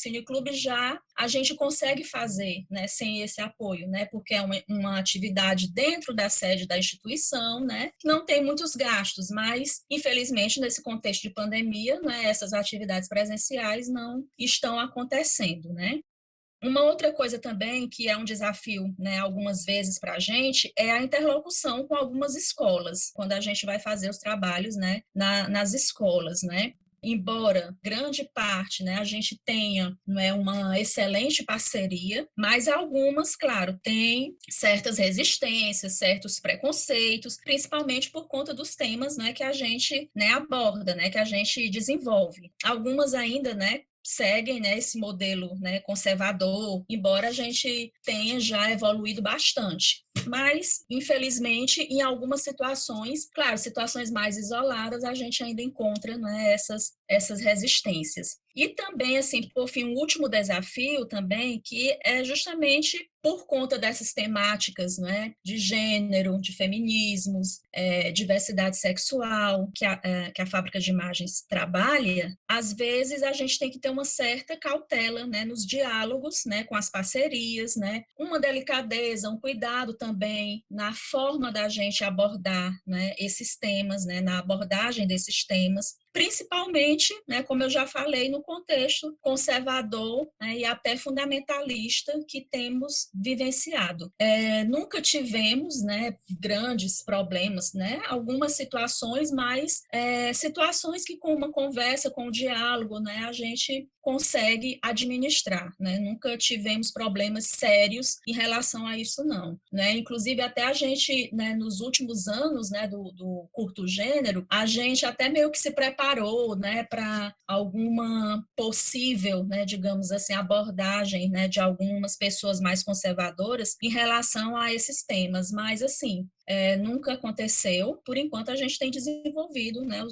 C: já a gente consegue fazer, né, sem esse apoio, né, porque é uma atividade dentro da sede da instituição, né, que não tem muitos gastos, mas infelizmente nesse contexto de pandemia, né, essas atividades presenciais não estão acontecendo, né? Uma outra coisa também que é um desafio, né, algumas vezes para a gente, é a interlocução com algumas escolas, quando a gente vai fazer os trabalhos, né, nas escolas, né? Embora grande parte, né, a gente tenha, não é, uma excelente parceria, mas algumas, claro, têm certas resistências, certos preconceitos, principalmente por conta dos temas, né, que a gente, né, aborda, né, que a gente desenvolve. Algumas ainda, né, seguem, né, esse modelo, né, conservador, embora a gente tenha já evoluído bastante. Mas, infelizmente, em algumas situações, claro, situações mais isoladas, a gente ainda encontra, né, essas resistências. E também, assim, por fim, um último desafio também, que é justamente por conta dessas temáticas, né, de gênero, de feminismos, diversidade sexual, que a Fábrica de Imagens trabalha, às vezes a gente tem que ter uma certa cautela, né, nos diálogos, né, com as parcerias, né, uma delicadeza, um cuidado também na forma da gente abordar, né, esses temas, né, na abordagem desses temas, principalmente, né, como eu já falei, no contexto conservador, né, e até fundamentalista que temos vivenciado. Nunca tivemos, né, grandes problemas, né, algumas situações, mas situações que com uma conversa, com o diálogo, né, a gente consegue administrar, né? Nunca tivemos problemas sérios em relação a isso, não, né? Inclusive, até a gente, né, nos últimos anos, né, do curto gênero, a gente até meio que se preparou, né, para alguma possível, né, digamos assim, abordagem, né, de algumas pessoas mais conservadoras em relação a esses temas, mas, assim, nunca aconteceu. Por enquanto, a gente tem desenvolvido, né,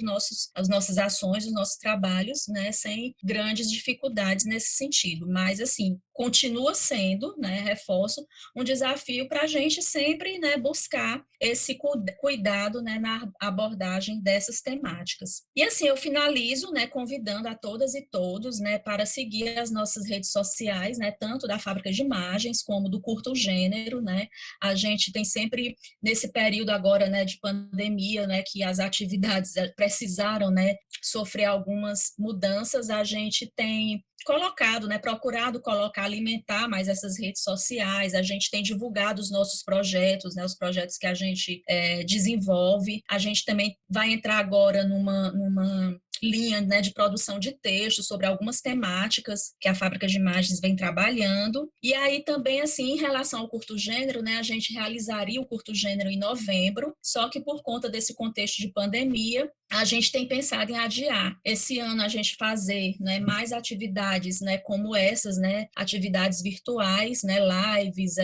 C: as nossas ações, os nossos trabalhos, né, sem grandes dificuldades nesse sentido. Mas, assim, continua sendo, né, reforço, um desafio para a gente sempre, né, buscar esse cuidado, né, na abordagem dessas temáticas. E, assim, eu finalizo, né, convidando a todas e todos, né, para seguir as nossas redes sociais, né, tanto da Fábrica de Imagens como do Curto Gênero, né. A gente tem sempre, nesse período agora, né, de pandemia, né, que as atividades precisaram, né, sofrer algumas mudanças, a gente tem colocado, né, procurado colocar, alimentar mais essas redes sociais, a gente tem divulgado os nossos projetos, né, os projetos que a gente desenvolve, a gente também vai entrar agora numa linha, né, de produção de textos sobre algumas temáticas que a Fábrica de Imagens vem trabalhando. E aí também, assim, em relação ao curto gênero, né, a gente realizaria o curto gênero em novembro, só que por conta desse contexto de pandemia, a gente tem pensado em adiar. Esse ano a gente fazer, né, mais atividades, né, como essas, né, atividades virtuais, né, lives,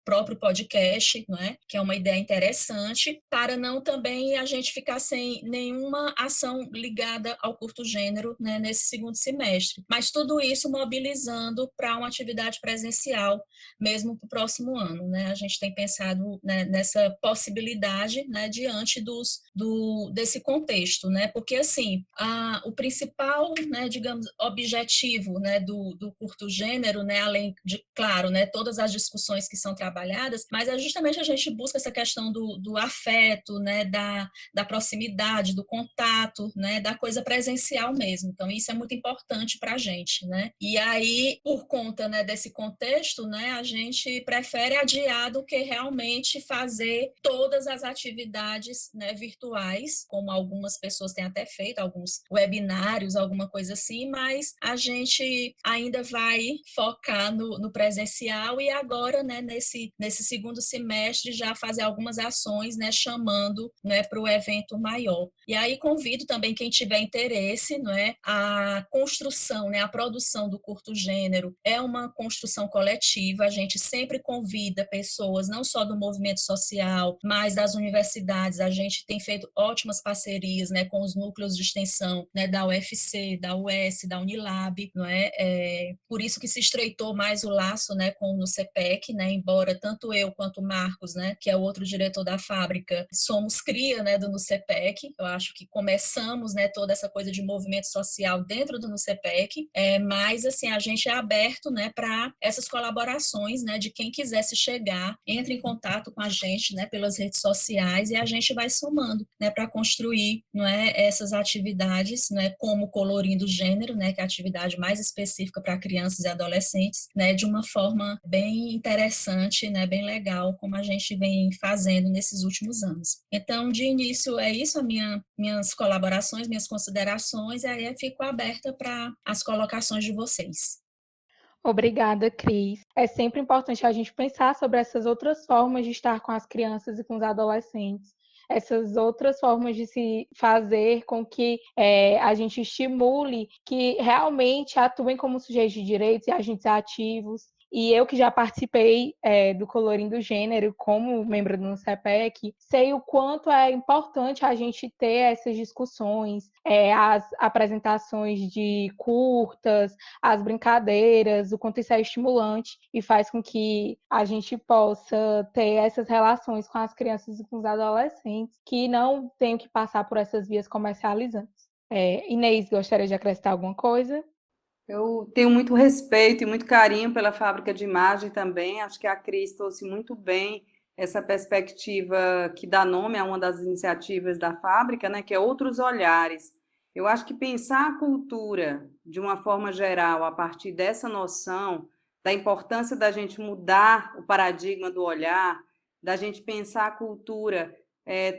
C: próprio podcast, né, que é uma ideia interessante, para não também a gente ficar sem nenhuma ação ligada ao curto gênero, né, nesse segundo semestre. Mas tudo isso mobilizando para uma atividade presencial, mesmo para o próximo ano, né? A gente tem pensado, né, nessa possibilidade, né, diante desse contexto, né? Porque, assim, o principal, né, digamos, objetivo, né, do curto gênero, né, além de, claro, né, todas as discussões que são trabalhadas, mas justamente a gente busca essa questão do afeto, né, da proximidade, do contato, né, da coisa presencial mesmo. Então, isso é muito importante para a gente, né? E aí, por conta, né, desse contexto, né, a gente prefere adiar do que realmente fazer todas as atividades, né, virtuais, como algumas pessoas têm até feito, alguns webinários, alguma coisa assim, mas a gente ainda vai focar no presencial e agora, né, nesse segundo semestre já fazer algumas ações, né, chamando, né, para o evento maior. E aí convido também quem tiver interesse, né, a construção, né, a produção do curto gênero é uma construção coletiva, a gente sempre convida pessoas, não só do movimento social, mas das universidades, a gente tem feito ótimas parcerias, né, com os núcleos de extensão, né, da UFC, da UES, da Unilab, não é? Por isso que se estreitou mais o laço, né, com o NUCEPEC, né, embora tanto eu quanto o Marcos, né, que é o outro diretor da fábrica, somos cria, né, do NUCEPEC. Eu acho que começamos, né, toda essa coisa de movimento social dentro do NUCEPEC, mas assim a gente é aberto, né, para essas colaborações, né, de quem quisesse chegar, entre em contato com a gente, né, pelas redes sociais e a gente vai somando, né, para construir, não é, essas atividades, né, como Colorindo Gênero, né, que é a atividade mais específica para crianças e adolescentes, né, de uma forma bem interessante, né, bem legal, como a gente vem fazendo nesses últimos anos. Então, de início, é isso, minhas colaborações, minhas considerações, e aí eu fico aberta para as colocações de vocês.
A: Obrigada, Cris. É sempre importante a gente pensar sobre essas outras formas de estar com as crianças e com os adolescentes, essas outras formas de se fazer com que a gente estimule que realmente atuem como sujeitos de direitos e agentes ativos. E eu que já participei do Colorindo Gênero como membro do NUCEPEC, sei o quanto é importante a gente ter essas discussões, as apresentações de curtas, as brincadeiras, o quanto isso é estimulante e faz com que a gente possa ter essas relações com as crianças e com os adolescentes que não tenham que passar por essas vias comercializantes. Inês, gostaria de acrescentar alguma coisa?
B: Eu tenho muito respeito e muito carinho pela fábrica de imagem também. Acho que a Cris trouxe muito bem essa perspectiva que dá nome a uma das iniciativas da fábrica, né, que é Outros Olhares. Eu acho que pensar a cultura de uma forma geral, a partir dessa noção da importância da gente mudar o paradigma do olhar, da gente pensar a cultura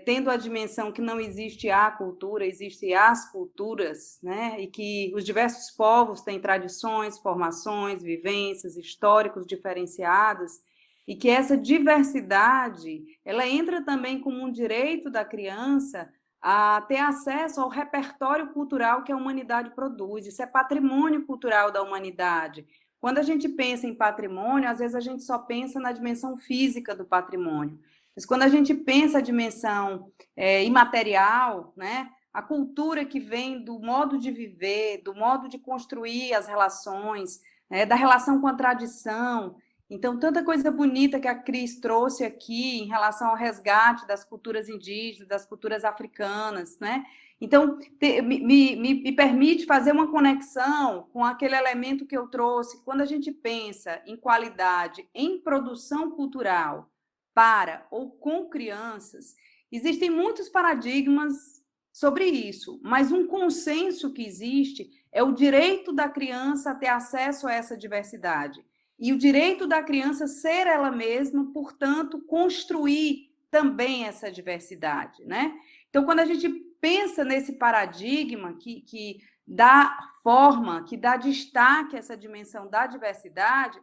B: tendo a dimensão que não existe a cultura, existem as culturas, né? E que os diversos povos têm tradições, formações, vivências, históricos diferenciadas, e que essa diversidade, ela entra também como um direito da criança a ter acesso ao repertório cultural que a humanidade produz. Isso é patrimônio cultural da humanidade. Quando a gente pensa em patrimônio, às vezes a gente só pensa na dimensão física do patrimônio. Mas quando a gente pensa a dimensão imaterial, né, a cultura que vem do modo de viver, do modo de construir as relações, da relação com a tradição. Então, tanta coisa bonita que a Cris trouxe aqui em relação ao resgate das culturas indígenas, das culturas africanas, né? Então, me permite fazer uma conexão com aquele elemento que eu trouxe. Quando a gente pensa em qualidade, em produção cultural, para ou com crianças, existem muitos paradigmas sobre isso, mas um consenso que existe é o direito da criança a ter acesso a essa diversidade e o direito da criança ser ela mesma, portanto, construir também essa diversidade, né? Então, quando a gente pensa nesse paradigma que dá forma, que dá destaque a essa dimensão da diversidade,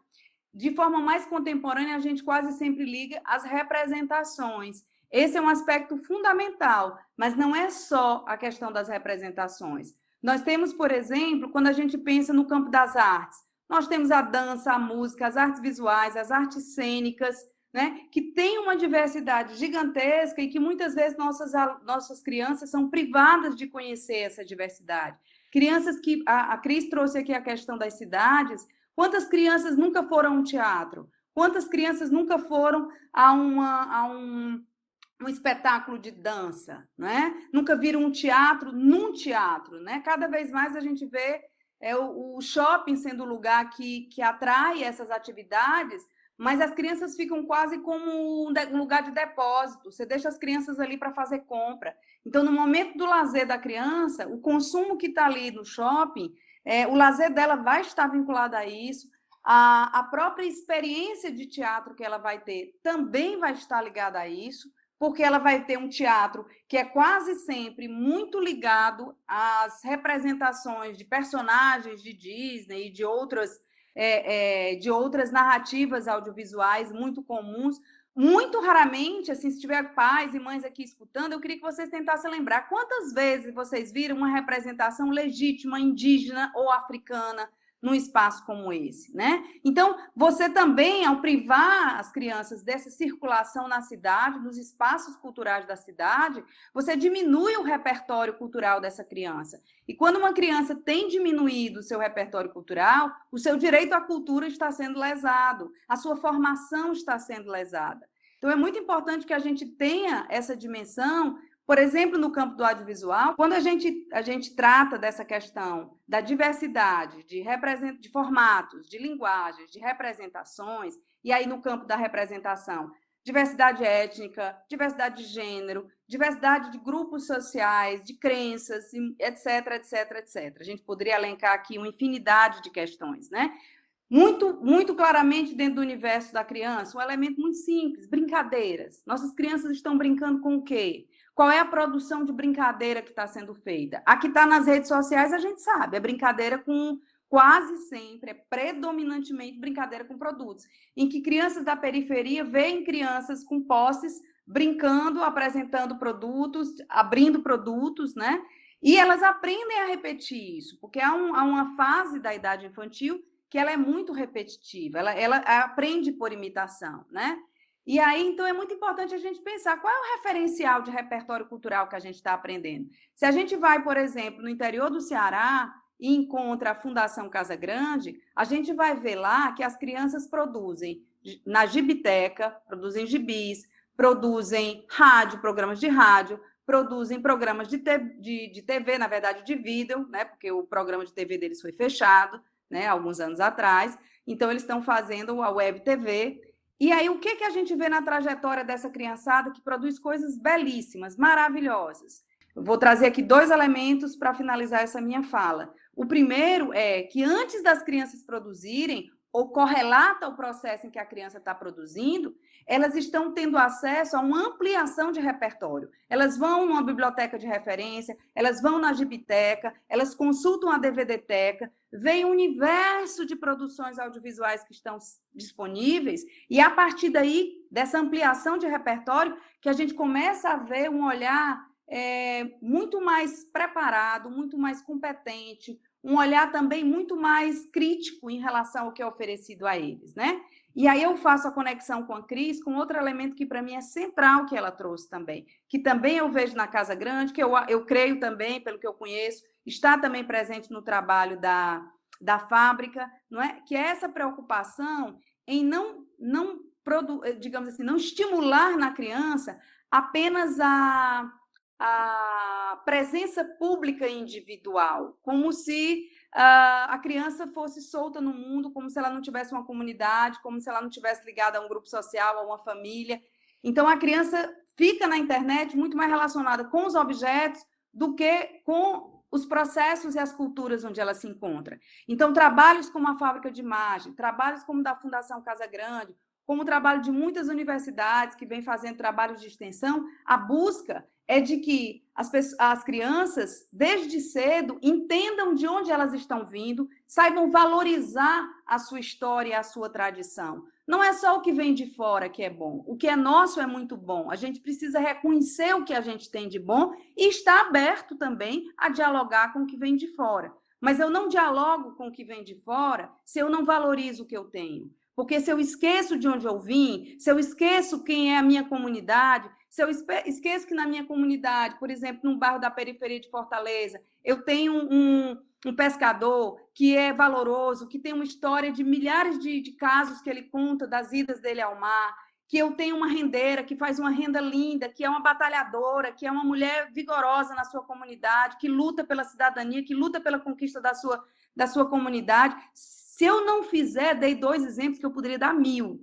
B: de forma mais contemporânea, a gente quase sempre liga às representações. Esse é um aspecto fundamental, mas não é só a questão das representações. Nós temos, por exemplo, quando a gente pensa no campo das artes, nós temos a dança, a música, as artes visuais, as artes cênicas, né, que tem uma diversidade gigantesca e que muitas vezes nossas crianças são privadas de conhecer essa diversidade. Crianças que a Cris trouxe aqui a questão das cidades. Quantas crianças nunca foram a um teatro? Quantas crianças nunca foram a um espetáculo de dança? Né? Nunca viram um teatro num teatro? Né? Cada vez mais a gente vê o shopping sendo o lugar que atrai essas atividades, mas as crianças ficam quase como um lugar de depósito. Você deixa as crianças ali para fazer compra. Então, no momento do lazer da criança, o consumo que está ali no shopping, o lazer dela vai estar vinculado a isso, a própria experiência de teatro que ela vai ter também vai estar ligada a isso, porque ela vai ter um teatro que é quase sempre muito ligado às representações de personagens de Disney e de outras narrativas audiovisuais muito comuns. Muito raramente, assim, se tiver pais e mães aqui escutando, eu queria que vocês tentassem lembrar quantas vezes vocês viram uma representação legítima, indígena ou africana num espaço como esse, né? Então, você também, ao privar as crianças dessa circulação na cidade, nos espaços culturais da cidade, você diminui o repertório cultural dessa criança. E quando uma criança tem diminuído o seu repertório cultural, o seu direito à cultura está sendo lesado, a sua formação está sendo lesada. Então, é muito importante que a gente tenha essa dimensão. Por exemplo, no campo do audiovisual, quando a gente trata dessa questão da diversidade de formatos, de linguagens, de representações, e aí no campo da representação, diversidade étnica, diversidade de gênero, diversidade de grupos sociais, de crenças, etc, etc, etc. A gente poderia elencar aqui uma infinidade de questões, né? Muito, muito claramente dentro do universo da criança, um elemento muito simples, brincadeiras. Nossas crianças estão brincando com o quê? Qual é a produção de brincadeira que está sendo feita? A que está nas redes sociais, a gente sabe, é brincadeira com, quase sempre, é predominantemente brincadeira com produtos, em que crianças da periferia veem crianças com posses, brincando, apresentando produtos, abrindo produtos, né? E elas aprendem a repetir isso, porque há uma fase da idade infantil que ela é muito repetitiva, ela aprende por imitação, né? E aí, então, é muito importante a gente pensar qual é o referencial de repertório cultural que a gente está aprendendo. Se a gente vai, por exemplo, no interior do Ceará e encontra a Fundação Casa Grande, a gente vai ver lá que as crianças produzem na gibiteca, produzem gibis, produzem programas de rádio, produzem programas de TV, na verdade, de vídeo, né? Porque o programa de TV deles foi fechado, né, alguns anos atrás. Então, eles estão fazendo a Web TV. E aí, o que a gente vê na trajetória dessa criançada que produz coisas belíssimas, maravilhosas? Eu vou trazer aqui 2 elementos para finalizar essa minha fala. O primeiro é que antes das crianças produzirem, ou correlata ao processo em que a criança está produzindo, elas estão tendo acesso a uma ampliação de repertório. Elas vão numa biblioteca de referência, elas vão na Gibiteca, elas consultam a DVDteca, veem o universo de produções audiovisuais que estão disponíveis, e a partir daí, dessa ampliação de repertório, que a gente começa a ver um olhar muito mais preparado, muito mais competente, um olhar também muito mais crítico em relação ao que é oferecido a eles, né? E aí eu faço a conexão com a Cris, com outro elemento que para mim é central que ela trouxe também, que também eu vejo na Casa Grande, que eu creio também, pelo que eu conheço, está também presente no trabalho da fábrica, não é? Que é essa preocupação em digamos assim, não estimular na criança apenas a presença pública individual, como se a criança fosse solta no mundo, como se ela não tivesse uma comunidade, como se ela não tivesse ligada a um grupo social, a uma família. Então, a criança fica na internet muito mais relacionada com os objetos do que com os processos e as culturas onde ela se encontra. Então, trabalhos como a Fábrica de Imagem, trabalhos como da Fundação Casa Grande, como o trabalho de muitas universidades que vêm fazendo trabalhos de extensão, a busca é de que as crianças, desde cedo, entendam de onde elas estão vindo, saibam valorizar a sua história e a sua tradição. Não é só o que vem de fora que é bom, o que é nosso é muito bom. A gente precisa reconhecer o que a gente tem de bom e estar aberto também a dialogar com o que vem de fora. Mas eu não dialogo com o que vem de fora se eu não valorizo o que eu tenho. Porque se eu esqueço de onde eu vim, se eu esqueço quem é a minha comunidade, se eu esqueço que na minha comunidade, por exemplo, num bairro da periferia de Fortaleza, eu tenho um pescador que é valoroso, que tem uma história de milhares de casos que ele conta das idas dele ao mar, que eu tenho uma rendeira que faz uma renda linda, que é uma batalhadora, que é uma mulher vigorosa na sua comunidade, que luta pela cidadania, que luta pela conquista da sua comunidade. Se eu não fizer, dei 2 exemplos que eu poderia dar 1000,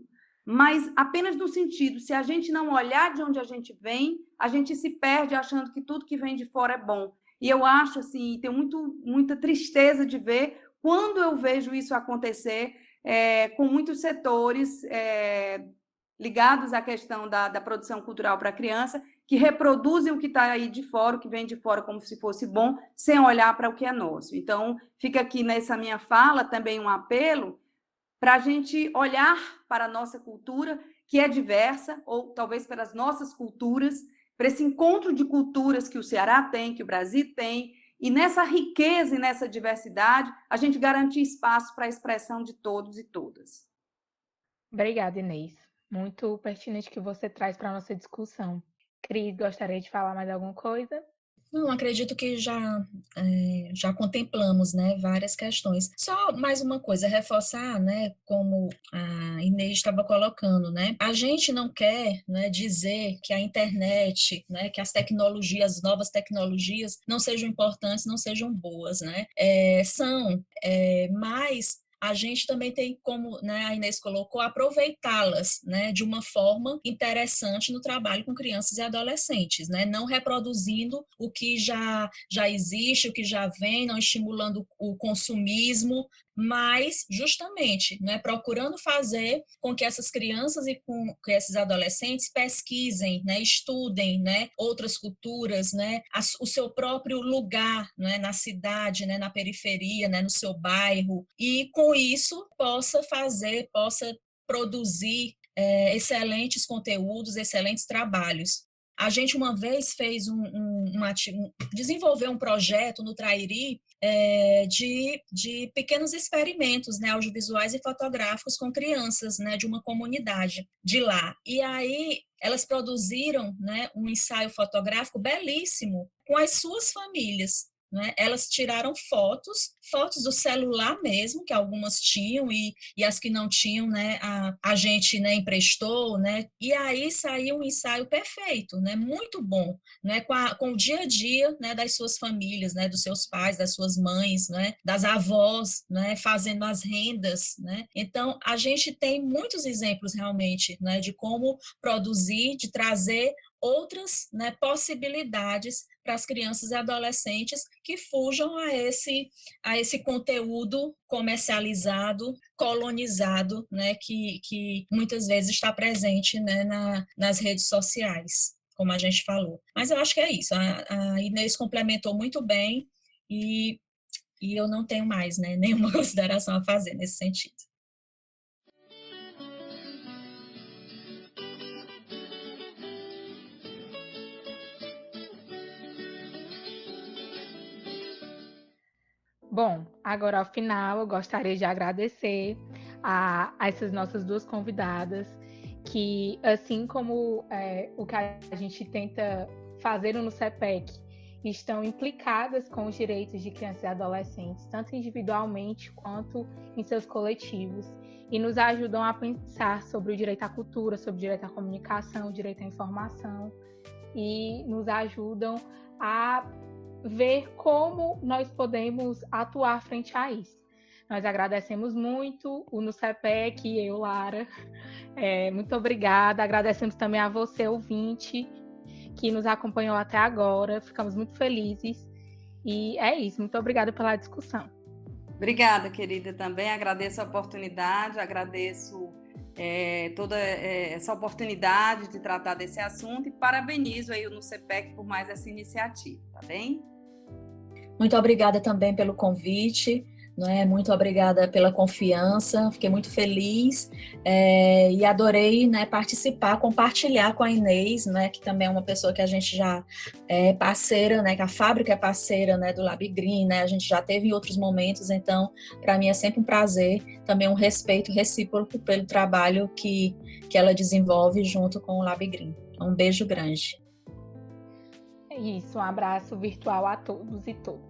B: mas apenas no sentido, se a gente não olhar de onde a gente vem, a gente se perde achando que tudo que vem de fora é bom. E eu acho, assim, tenho muita tristeza de ver quando eu vejo isso acontecer com muitos setores ligados à questão da produção cultural para a criança, que reproduzem o que está aí de fora, o que vem de fora como se fosse bom, sem olhar para o que é nosso. Então, fica aqui nessa minha fala também um apelo para a gente olhar para a nossa cultura, que é diversa, ou talvez para as nossas culturas, para esse encontro de culturas que o Ceará tem, que o Brasil tem, e nessa riqueza e nessa diversidade, a gente garantir espaço para a expressão de todos e todas.
A: Obrigada, Inês. Muito pertinente que você traz para a nossa discussão. Cris, gostaria de falar mais alguma coisa?
C: Não, acredito que já contemplamos, né, várias questões. Só mais uma coisa, reforçar, né, como a Inês estava colocando, né, a gente não quer, né, dizer que a internet, né, que as tecnologias, as novas tecnologias não sejam importantes, não sejam boas, né, mas a gente também tem como, né, a Inês colocou, aproveitá-las, né, de uma forma interessante no trabalho com crianças e adolescentes, né, não reproduzindo o que já existe, o que já vem, não estimulando o consumismo, mas justamente, né, procurando fazer com que essas crianças e com que esses adolescentes pesquisem, né, estudem, né, outras culturas, né, o seu próprio lugar, né, na cidade, né, na periferia, né, no seu bairro, e com isso possa produzir excelentes conteúdos, excelentes trabalhos. A gente uma vez fez desenvolveu um projeto no Trairi de pequenos experimentos, né, audiovisuais e fotográficos com crianças, né, de uma comunidade de lá. E aí elas produziram, né, um ensaio fotográfico belíssimo com as suas famílias. Né? Elas tiraram fotos do celular mesmo, que algumas tinham e as que não tinham, né, a gente, né, emprestou, né? E aí saiu um ensaio perfeito, né? Muito bom, né? Com o dia a dia, né, das suas famílias, né, dos seus pais, das suas mães, né, das avós, né, fazendo as rendas, né? Então a gente tem muitos exemplos realmente, né, de como produzir, de trazer outras, né, possibilidades para as crianças e adolescentes que fujam a esse conteúdo comercializado, colonizado, né, que muitas vezes está presente, né, nas redes sociais, como a gente falou. Mas eu acho que é isso, a Inês complementou muito bem e eu não tenho mais, né, nenhuma consideração a fazer nesse sentido.
A: Bom, agora ao final eu gostaria de agradecer a essas nossas duas convidadas, que assim como o que a gente tenta fazer no CEPEC, estão implicadas com os direitos de crianças e adolescentes, tanto individualmente quanto em seus coletivos, e nos ajudam a pensar sobre o direito à cultura, sobre o direito à comunicação, o direito à informação, e nos ajudam a ver como nós podemos atuar frente a isso. Nós agradecemos muito o NUCEPEC e eu, Lara. Muito obrigada. Agradecemos também a você, ouvinte, que nos acompanhou até agora. Ficamos muito felizes. E é isso. Muito obrigada pela discussão.
B: Obrigada, querida, também. Agradeço a oportunidade, agradeço toda essa oportunidade de tratar desse assunto e parabenizo aí o NUCEPEC por mais essa iniciativa, tá bem?
C: Muito obrigada também pelo convite, né? Muito obrigada pela confiança, fiquei muito feliz e adorei, né, participar, compartilhar com a Inês, né, que também é uma pessoa que a gente já é parceira, né, que a fábrica é parceira, né, do Lab Green, né, a gente já teve em outros momentos, então para mim é sempre um prazer, também um respeito recíproco pelo trabalho que ela desenvolve junto com o Lab Green. Um beijo grande.
A: É isso, um abraço virtual a todos e todas.